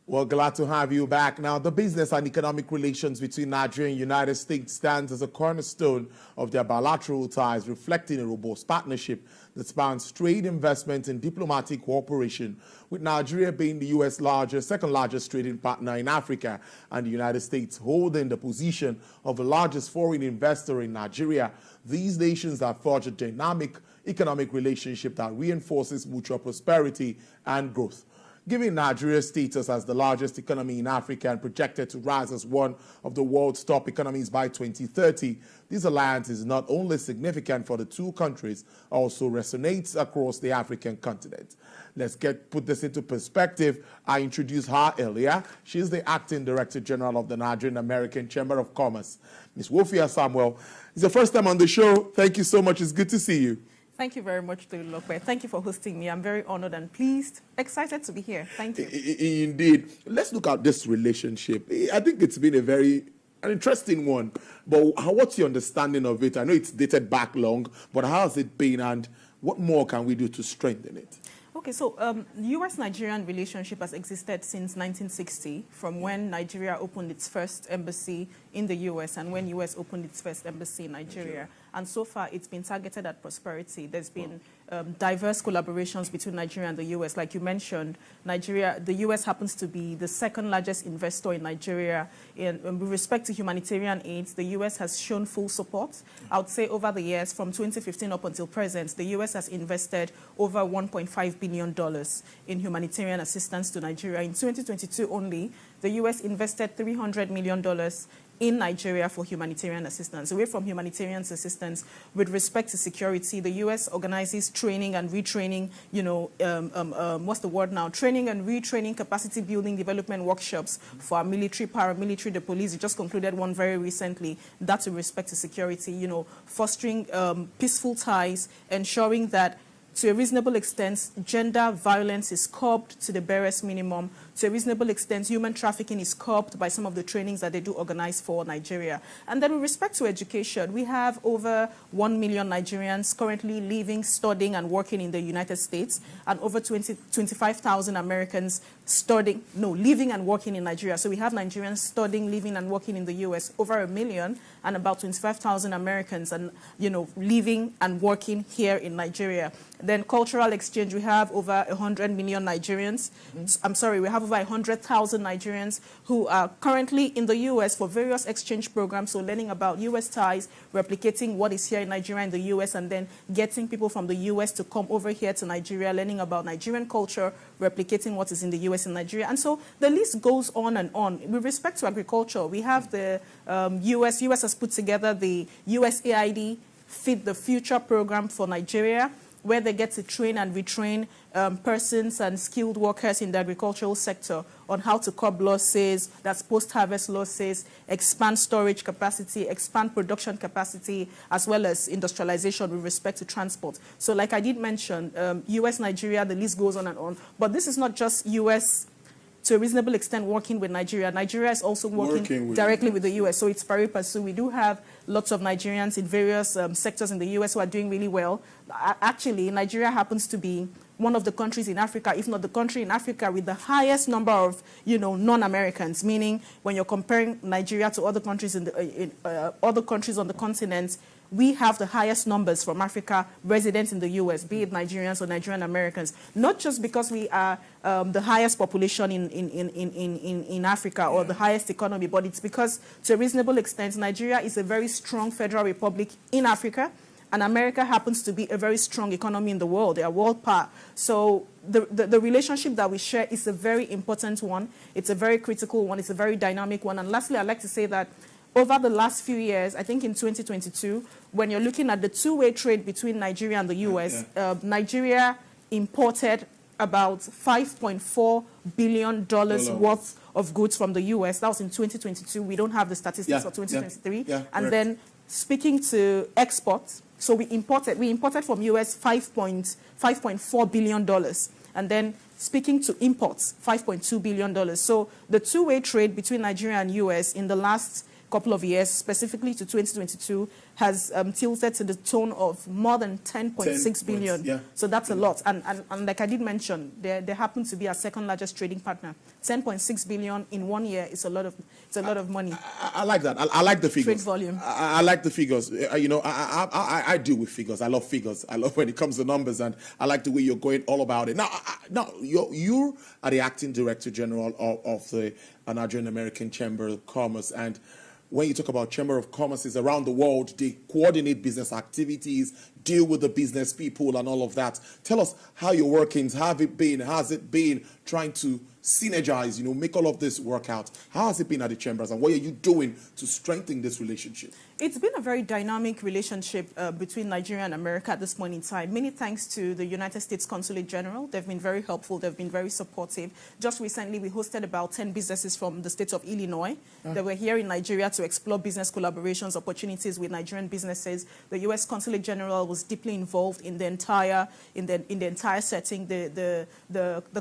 Well, glad to have you back. Now, the business and economic relations between Nigeria and the United States stands as a cornerstone of their bilateral ties, reflecting a robust partnership that spans trade, investment, and diplomatic cooperation, with Nigeria being the U.S. second largest trading partner in Africa, and the United States holding the position of the largest foreign investor in Nigeria. These nations have forged a dynamic economic relationship that reinforces mutual prosperity and growth. Given Nigeria's status as the largest economy in Africa and projected to rise as one of the world's top economies by 2030, this alliance is not only significant for the two countries, also resonates across the African continent. Let's put this into perspective. I introduced her earlier. She's the Acting Director General of the Nigerian-American Chamber of Commerce. Ms. Wofai Samuel, it's the first time on the show. Thank you so much. It's good to see you. Thank you very much, Lope. Thank you for hosting me. I'm very honored and pleased, excited to be here. Thank you. Indeed. Let's look at this relationship. I think it's been an interesting one. But what's your understanding of it? I know it's dated back long, but how has it been, and what more can we do to strengthen it? Okay, so the U.S.-Nigerian relationship has existed since 1960, from when Nigeria opened its first embassy in the U.S. and when U.S. opened its first embassy in Nigeria. And so far, it's been targeted at prosperity. There's been diverse collaborations between Nigeria and the U.S. Like you mentioned, the U.S. happens to be the second largest investor in Nigeria. With respect to humanitarian aid, the U.S. has shown full support. I would say over the years, from 2015 up until present, the U.S. has invested over $1.5 billion in humanitarian assistance to Nigeria. In 2022 only, the U.S. invested $300 million in Nigeria for humanitarian assistance. Away from humanitarian assistance, with respect to security, the U.S. organizes training and retraining, what's the word now? Training and retraining, capacity building, development workshops for our military, paramilitary, the police. We just concluded one very recently. That's with respect to security, fostering peaceful ties, ensuring that to a reasonable extent, gender violence is curbed to the barest minimum. To a reasonable extent, human trafficking is curbed by some of the trainings that they do organize for Nigeria. And then with respect to education, we have over 1 million Nigerians currently living, studying, and working in the United States, and over 25,000 Americans living and working in Nigeria. So we have Nigerians studying, living, and working in the U.S., over 1 million, and about 25,000 Americans, and living and working here in Nigeria. Then cultural exchange, we have over 100 million Nigerians. We have over 100,000 Nigerians who are currently in the U.S. for various exchange programs, so learning about U.S. ties, replicating what is here in Nigeria and the U.S., and then getting people from the U.S. to come over here to Nigeria, learning about Nigerian culture, replicating what is in the U.S. and Nigeria. And so the list goes on and on. With respect to agriculture, we have the U.S. has put together the USAID Feed the Future program for Nigeria, where they get to train and retrain persons and skilled workers in the agricultural sector on how to curb losses, that's post-harvest losses, expand storage capacity, expand production capacity, as well as industrialization with respect to transport. So like I did mention, U.S., Nigeria, the list goes on and on. But this is not just U.S., to a reasonable extent, working with Nigeria. Nigeria is also working directly with the U.S., so it's pari passu. We do have lots of Nigerians in various sectors in the U.S. who are doing really well. Actually, Nigeria happens to be one of the countries in Africa, if not the country in Africa, with the highest number of, non-Americans. Meaning, when you're comparing Nigeria to other countries other countries on the continent, we have the highest numbers from Africa residents in the U.S., be it Nigerians or Nigerian-Americans, not just because we are the highest population in Africa or the highest economy, but it's because, to a reasonable extent, Nigeria is a very strong federal republic in Africa, and America happens to be a very strong economy in the world. They are world power. So the relationship that we share is a very important one. It's a very critical one. It's a very dynamic one. And lastly, I'd like to say that over the last few years, I think in 2022, when you're looking at the two-way trade between Nigeria and the U.S., Nigeria imported about $5.4 billion worth of goods from the U.S. That was in 2022. We don't have the statistics for 2023. And then speaking to exports, so we imported from U.S. $5.4 billion. And then speaking to imports, $5.2 billion. So the two-way trade between Nigeria and U.S. in the last couple of years, specifically to 2022, has tilted to the tone of more than 10.6 billion. Yeah. So that's a lot. And like I did mention, they happen to be our second largest trading partner. 10.6 billion in 1 year is a lot of money. I like that. I like the figures. Trade volume. I like the figures. You know, I deal with figures. I love figures. I love when it comes to numbers, and I like the way you're going all about it. Now, you are the acting director general of the Nigerian-American Chamber of Commerce, and when you talk about Chamber of Commerces around the world, they coordinate business activities, deal with the business people and all of that. Tell us how your workings have it been. Has it been trying to synergize, you know, make all of this work out? How has it been at the chambers, and what are you doing to strengthen this relationship? It's been a very dynamic relationship between Nigeria and America at this point in time. Many thanks to the United States Consulate General. They've been very helpful. They've been very supportive. Just recently, we hosted about 10 businesses from the state of Illinois that were here in Nigeria to explore business collaborations, opportunities with Nigerian businesses. The U.S. Consulate General was deeply involved in the entire setting. The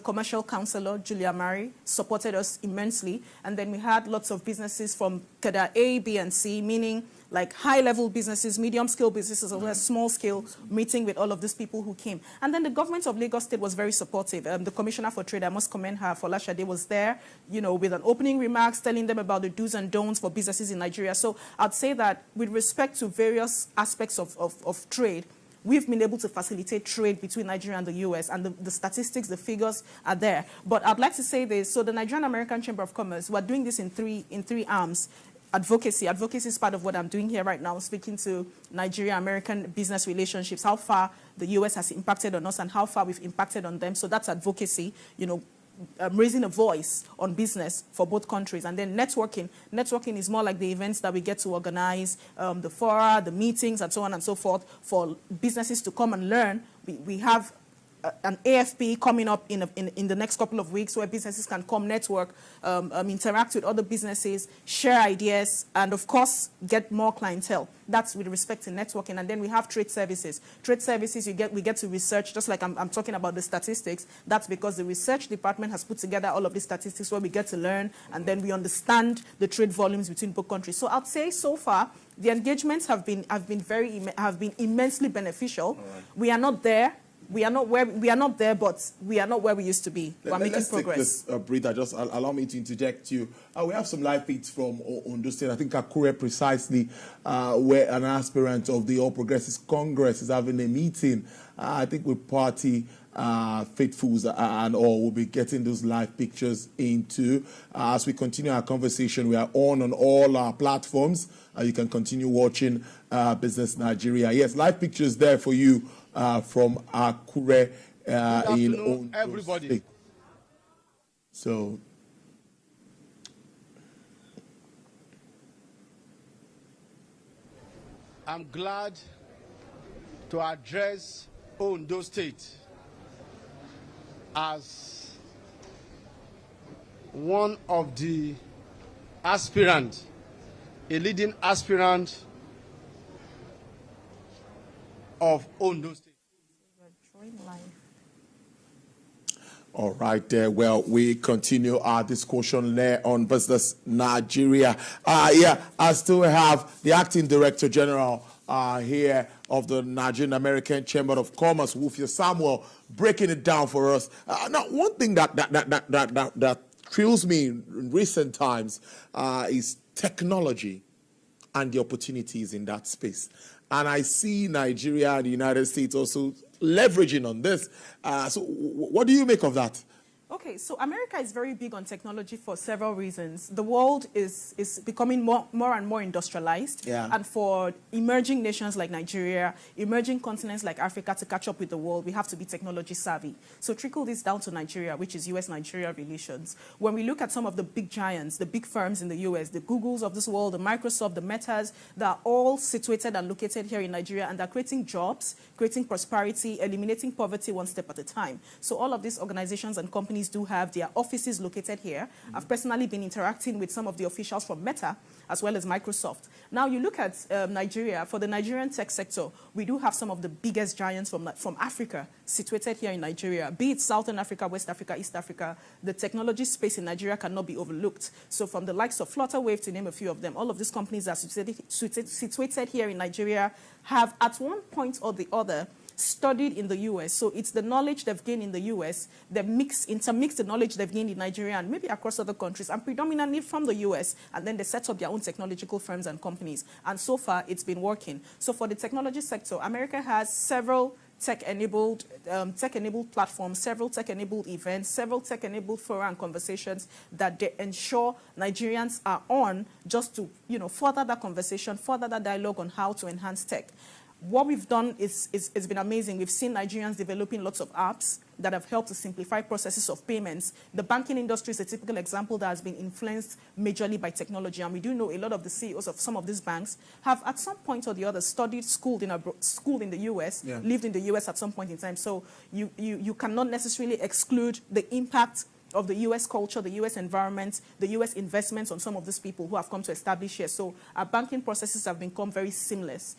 commercial counselor, Julia Mari, supported us immensely. And then we had lots of businesses from cadre A, B, and C, meaning like high-level businesses, medium-scale businesses, as well as small-scale, meeting with all of these people who came. And then the government of Lagos State was very supportive. The Commissioner for Trade, I must commend her, Folashade, was there, you know, with an opening remarks, telling them about the do's and don'ts for businesses in Nigeria. So I'd say that with respect to various aspects of trade, we've been able to facilitate trade between Nigeria and the U.S., and the statistics, the figures are there. But I'd like to say this. So the Nigerian-American Chamber of Commerce, we're doing this in three arms. Advocacy is part of what I'm doing here right now, speaking to Nigeria-American business relationships, how far the U.S. has impacted on us and how far we've impacted on them. So that's advocacy, you know, raising a voice on business for both countries. And then networking. Networking is more like the events that we get to organize, the fora, the meetings, and so on and so forth, for businesses to come and learn. We have an AFP coming up in the next couple of weeks, where businesses can come, network, interact with other businesses, share ideas, and of course get more clientele. That's with respect to networking. And then we have trade services. Trade services, we get to research, just like I'm talking about the statistics. That's because the research department has put together all of these statistics, where we get to learn, and then we understand the trade volumes between both countries. So I'd say so far the engagements have been immensely beneficial. Right. We are not there. We are not there, but we are not where we used to be. We're making progress. Let's take this breather. Just allow me to interject you. We have some live feeds from Ondo State. I think Akure precisely, where an aspirant of the All Progressives Congress is having a meeting. I think with party faithfuls and all, we'll be getting those live pictures into. As we continue our conversation, we are on all our platforms. You can continue watching Business Nigeria. Yes, live pictures there for you. From Akure in Ondo everybody. State. So, I'm glad to address Ondo State as one of the aspirants, a leading aspirant of Ondo State. All right, well, we continue our discussion there on Business Nigeria. I still have the Acting Director General here of the Nigerian-American Chamber of Commerce, Wofai Samuel, breaking it down for us. Now, one thing that thrills me in recent times is technology and the opportunities in that space. And I see Nigeria and the United States also leveraging on this. So what do you make of that? Okay, so America is very big on technology for several reasons. The world is becoming more and more industrialized. Yeah. And for emerging nations like Nigeria, emerging continents like Africa to catch up with the world, we have to be technology savvy. So trickle this down to Nigeria, which is U.S.-Nigeria relations. When we look at some of the big giants, the big firms in the U.S., the Googles of this world, the Microsoft, the Metas, they're all situated and located here in Nigeria, and they're creating jobs, creating prosperity, eliminating poverty one step at a time. So all of these organizations and companies companies do have their offices located here. I've personally been interacting with some of the officials from Meta, as well as Microsoft. Now, you look at Nigeria, for the Nigerian tech sector, we do have some of the biggest giants from Africa situated here in Nigeria, be it Southern Africa, West Africa, East Africa. The technology space in Nigeria cannot be overlooked. So from the likes of Flutterwave, to name a few of them, all of these companies that are situated here in Nigeria have, at one point or the other, studied in the U.S. So it's the knowledge they've gained in the U.S., they intermix the knowledge they've gained in Nigeria and maybe across other countries, and predominantly from the U.S., and then they set up their own technological firms and companies. And so far, it's been working. So for the technology sector, America has several tech-enabled platforms, several tech-enabled events, several tech-enabled fora and conversations that they ensure Nigerians are on, just to further that conversation, further that dialogue on how to enhance tech. What we've done is been amazing. We've seen Nigerians developing lots of apps that have helped to simplify processes of payments. The banking industry is a typical example that has been influenced majorly by technology. And we do know a lot of the CEOs of some of these banks have at some point or the other studied, schooled in the U.S., lived in the U.S. at some point in time. So you cannot necessarily exclude the impact of the U.S. culture, the U.S. environment, the U.S. investments on some of these people who have come to establish here. So our banking processes have become very seamless.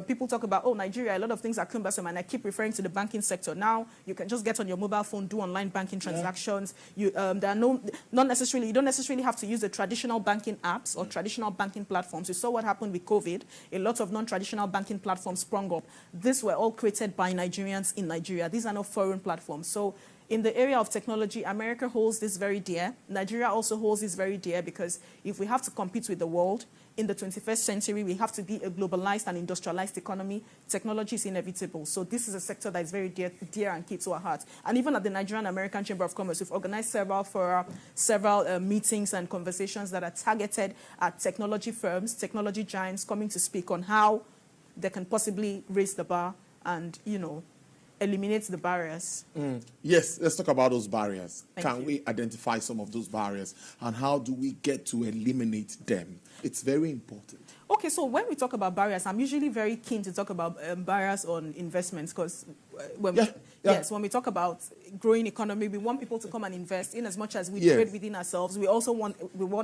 People talk about, oh, Nigeria, a lot of things are cumbersome, and I keep referring to the banking sector. Now you can just get on your mobile phone, do online banking transactions. You don't necessarily have to use the traditional banking apps or traditional banking platforms. You saw what happened with COVID. A lot of non-traditional banking platforms sprung up. These were all created by Nigerians in Nigeria. These are not foreign platforms. So in the area of technology, America holds this very dear. Nigeria also holds this very dear, because if we have to compete with the world in the 21st century, we have to be a globalized and industrialized economy. Technology is inevitable. So this is a sector that is very dear and key to our hearts. And even at the Nigerian-American Chamber of Commerce, we've organized several meetings and conversations that are targeted at technology firms, technology giants coming to speak on how they can possibly raise the bar and, eliminates the barriers. Yes, let's talk about those barriers. Thank you. We identify some of those barriers, and how do we get to eliminate them? It's very important. Okay, so when we talk about barriers, I'm usually very keen to talk about barriers on investments, because when we talk about growing economy, we want people to come and invest. In as much as we trade within ourselves, we also want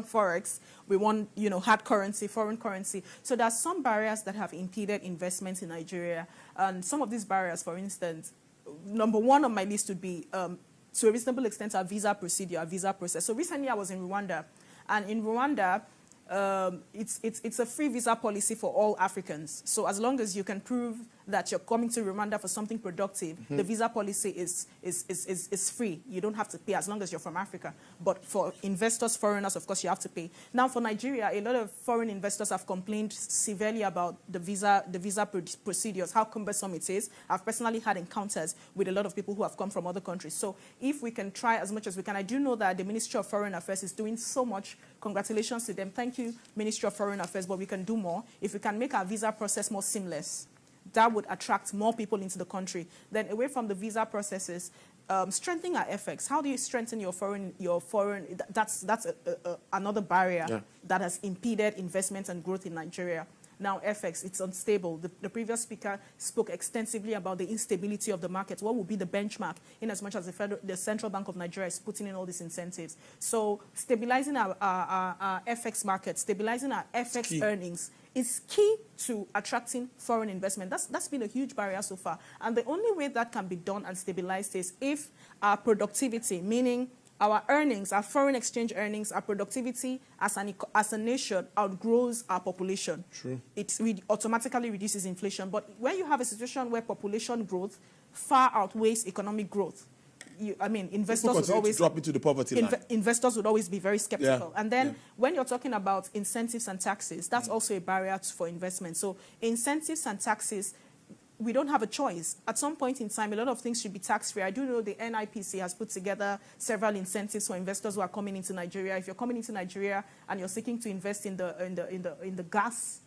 forex, we want hard currency, foreign currency. So there are some barriers that have impeded investment in Nigeria, and some of these barriers, for instance, number one on my list would be to a reasonable extent our visa procedure, our visa process. So recently I was in Rwanda, and in Rwanda, it's a free visa policy for all Africans. So as long as you can prove that you're coming to Rwanda for something productive, the visa policy is free. You don't have to pay as long as you're from Africa. But for investors, foreigners, of course, you have to pay. Now, for Nigeria, a lot of foreign investors have complained severely about the visa procedures, how cumbersome it is. I've personally had encounters with a lot of people who have come from other countries. So if we can try as much as we can, I do know that the Ministry of Foreign Affairs is doing so much. Congratulations to them. Thank you, Ministry of Foreign Affairs, but we can do more. If we can make our visa process more seamless, that would attract more people into the country. Then away from the visa processes, strengthening our FX. How do you strengthen your foreign? That's another barrier that has impeded investment and growth in Nigeria. Now, FX, it's unstable. The previous speaker spoke extensively about the instability of the market. What will be the benchmark in as much as the Central Bank of Nigeria is putting in all these incentives? So stabilizing our FX market, stabilizing our FX earnings is key to attracting foreign investment. That's been a huge barrier so far. And the only way that can be done and stabilized is if our productivity, meaning our earnings, our foreign exchange earnings, our productivity as a nation outgrows our population. True. It automatically reduces inflation. But when you have a situation where population growth far outweighs economic growth, investors would always drop into the poverty line. Investors would always be very skeptical. Yeah. And then when you're talking about incentives and taxes, that's also a barrier for investment. So incentives and taxes, we don't have a choice. At some point in time, a lot of things should be tax-free. I do know the NIPC has put together several incentives for investors who are coming into Nigeria. If you're coming into Nigeria and you're seeking to invest in the gas,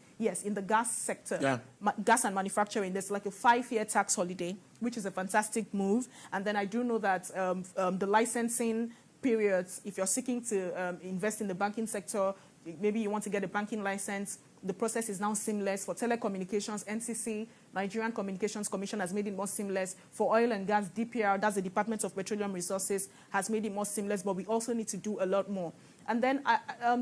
in the gas sector, gas and manufacturing, there's like a 5-year tax holiday, which is a fantastic move. And then I do know that the licensing periods, if you're seeking to invest in the banking sector, maybe you want to get a banking license, the process is now seamless. For telecommunications, NCC, Nigerian Communications Commission, has made it more seamless. For oil and gas, DPR, that's the Department of Petroleum Resources, has made it more seamless, but we also need to do a lot more. And then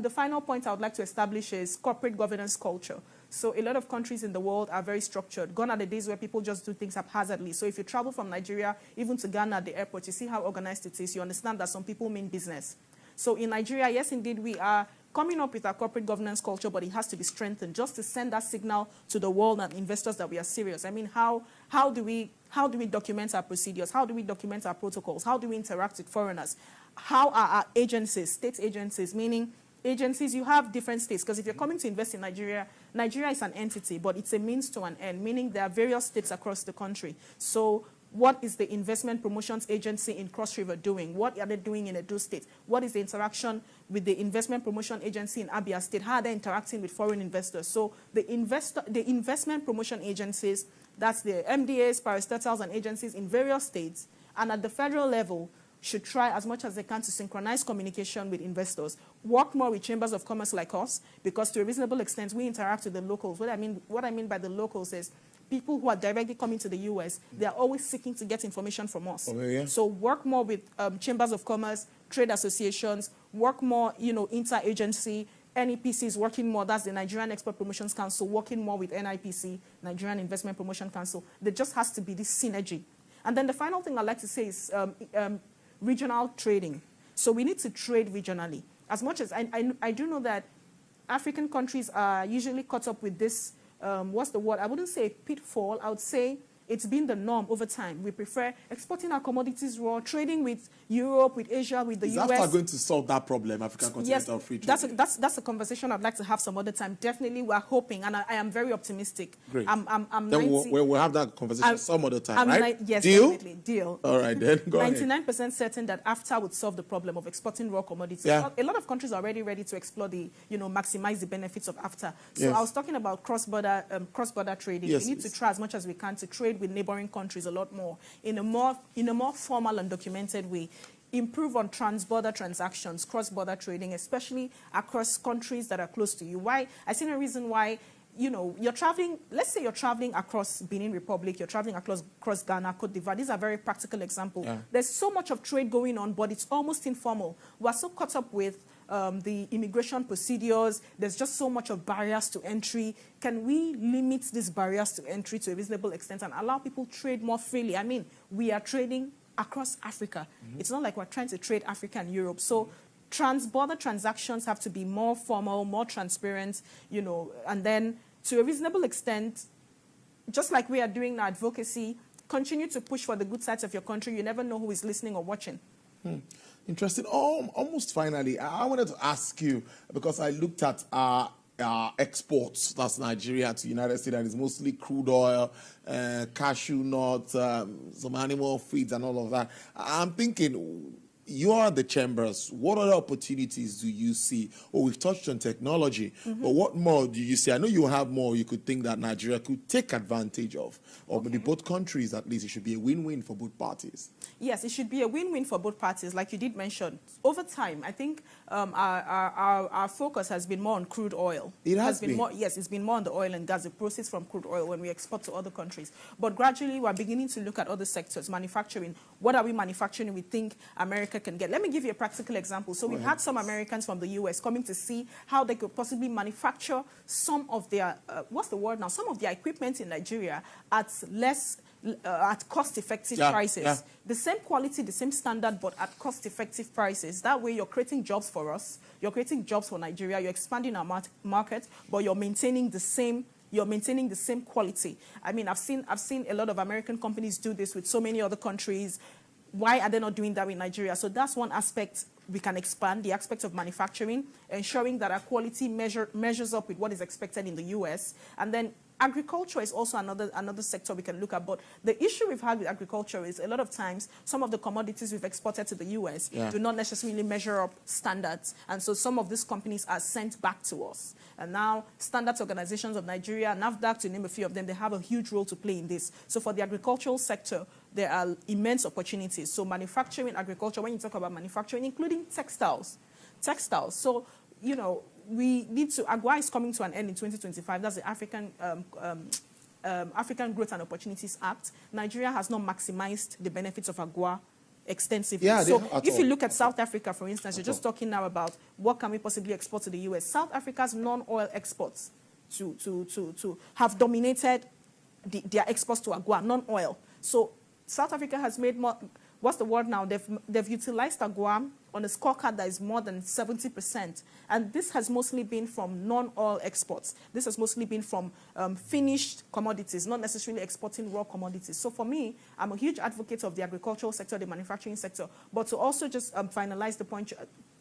the final point I would like to establish is corporate governance culture. So a lot of countries in the world are very structured. Gone are the days where people just do things haphazardly. So if you travel from Nigeria, even to Ghana at the airport, you see how organized it is. You understand that some people mean business. So in Nigeria, yes, indeed, we are coming up with our corporate governance culture, but it has to be strengthened just to send that signal to the world and investors that we are serious. I mean, how do we document our procedures? How do we document our protocols? How do we interact with foreigners? How are our agencies, state agencies, meaning agencies, you have different states, because if you're coming to invest in Nigeria, Nigeria is an entity, but it's a means to an end, meaning there are various states across the country. So what is the investment promotions agency in Cross River doing? What are they doing in Edo State? What is the interaction with the investment promotion agency in Abia State? How are they interacting with foreign investors? So the investment promotion agencies, that's the MDAs, parastatals, and agencies in various states, and at the federal level, should try as much as they can to synchronize communication with investors, work more with chambers of commerce like us, because to a reasonable extent, we interact with the locals. What I mean by the locals is people who are directly coming to the U.S., they are always seeking to get information from us. Oh, yeah. So work more with chambers of commerce, trade associations, work more, interagency. NEPC is working more, that's the Nigerian Export Promotions Council, working more with NIPC, Nigerian Investment Promotion Council. There just has to be this synergy. And then the final thing I'd like to say is regional trading. So we need to trade regionally. As much as I do know that African countries are usually caught up with this, what's the word? I wouldn't say pitfall. I would say it's been the norm over time. We prefer exporting our commodities raw, trading with Europe, with Asia, with the US. Is AFTA going to solve that problem, African Continental Free Trade? That's a conversation I'd like to have some other time. Definitely, we're hoping, and I am very optimistic. Great. I'm then we'll have that conversation some other time, right? Yes, Deal? definitely. Deal. All right, then. Go ahead. 99% certain that AFTA would solve the problem of exporting raw commodities. Yeah. A lot of countries are already ready to explore maximize the benefits of AFTA. So Yes. I was talking about cross-border trading. Yes, we need to try as much as we can to trade with neighboring countries a lot more in a more formal and documented way. Improve on trans-border transactions, cross-border trading, especially across countries that are close to you. Why? I see no reason why, you're traveling, let's say you're traveling across Benin Republic, you're traveling across Ghana, Cote d'Ivoire. These are very practical examples. Yeah. There's so much of trade going on, but it's almost informal. We're so caught up with the immigration procedures. There's just so much of barriers to entry. Can we limit these barriers to entry to a reasonable extent and allow people trade more freely? I mean, we are trading across Africa. Mm-hmm. It's not like we're trying to trade Africa and Europe. So trans-border transactions have to be more formal, more transparent, and then to a reasonable extent, just like we are doing now, advocacy, continue to push for the good sides of your country. You never know who is listening or watching. Interesting. Almost finally, I wanted to ask you, because I looked at exports, that's Nigeria to United States, and it's mostly crude oil, cashew nuts, some animal feeds and all of that. I'm thinking, you are the chambers. What other opportunities do you see? Oh, we've touched on technology, but what more do you see? I know you have more you could think that Nigeria could take advantage of, or maybe both countries at least. It should be a win-win for both parties. Yes, it should be a win-win for both parties, like you did mention. Over time, I think our focus has been more on crude oil. It has been? Yes, it's been more on the oil and gas, the process from crude oil when we export to other countries. But gradually, we're beginning to look at other sectors, manufacturing. What are we manufacturing we think America can get? Let me give you a practical example. So we've had some Americans from the U.S. coming to see how they could possibly manufacture some of their, some of their equipment in Nigeria at cost-effective prices. Yeah. The same quality, the same standard, but at cost-effective prices. That way, you're creating jobs for us. You're creating jobs for Nigeria. You're expanding our market, but you're maintaining the same quality. I mean, I've seen a lot of American companies do this with so many other countries. Why are they not doing that in Nigeria? So that's one aspect we can expand, the aspect of manufacturing, ensuring that our quality measures up with what is expected in the U.S. And then agriculture is also another sector we can look at. But the issue we've had with agriculture is a lot of times some of the commodities we've exported to the U.S. do not necessarily measure up standards. And so some of these companies are sent back to us. And now Standards Organizations of Nigeria, NAFDAC, to name a few of them, they have a huge role to play in this. So for the agricultural sector, there are immense opportunities. So manufacturing, agriculture, when you talk about manufacturing, including textiles. So you know, we need to, AGWA is coming to an end in 2025. That's the African Growth and Opportunities Act. Nigeria has not maximized the benefits of AGWA extensively. Yeah, so if you look at South Africa, for instance, you're just talking now about what can we possibly export to the U.S. South Africa's non-oil exports to have dominated their exports to AGWA, non-oil. So South Africa has made more, what's the word now? They've utilized AGWA on a scorecard that is more than 70%. And this has mostly been from non-oil exports. This has mostly been from finished commodities, not necessarily exporting raw commodities. So for me, I'm a huge advocate of the agricultural sector, the manufacturing sector. But to also just finalize the point,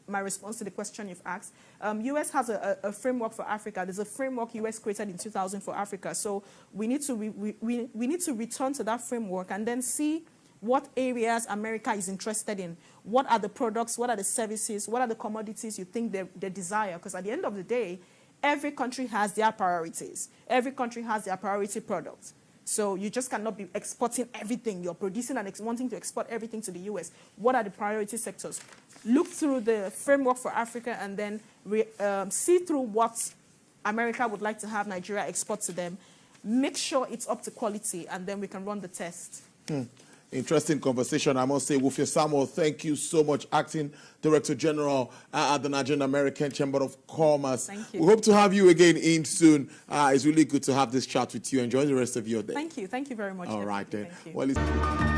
my response to the question you've asked, U.S. has a framework for Africa. There's a framework U.S. created in 2000 for Africa. So we need to we need to return to that framework and then see what areas America is interested in. What are the products, what are the services, what are the commodities you think they desire? Because at the end of the day, every country has their priorities. Every country has their priority products. So you just cannot be exporting everything. You're producing and wanting to export everything to the U.S. What are the priority sectors? Look through the framework for Africa and then see through what America would like to have Nigeria export to them. Make sure it's up to quality, and then we can run the test. Interesting conversation, I must say. Wofai Samuel, thank you so much, Acting Director General at the Nigerian-American Chamber of Commerce. Thank you. We hope to have you again in soon. It's really good to have this chat with you. Enjoy the rest of your day. Thank you. Thank you very much. All right, then. Thank you. Well,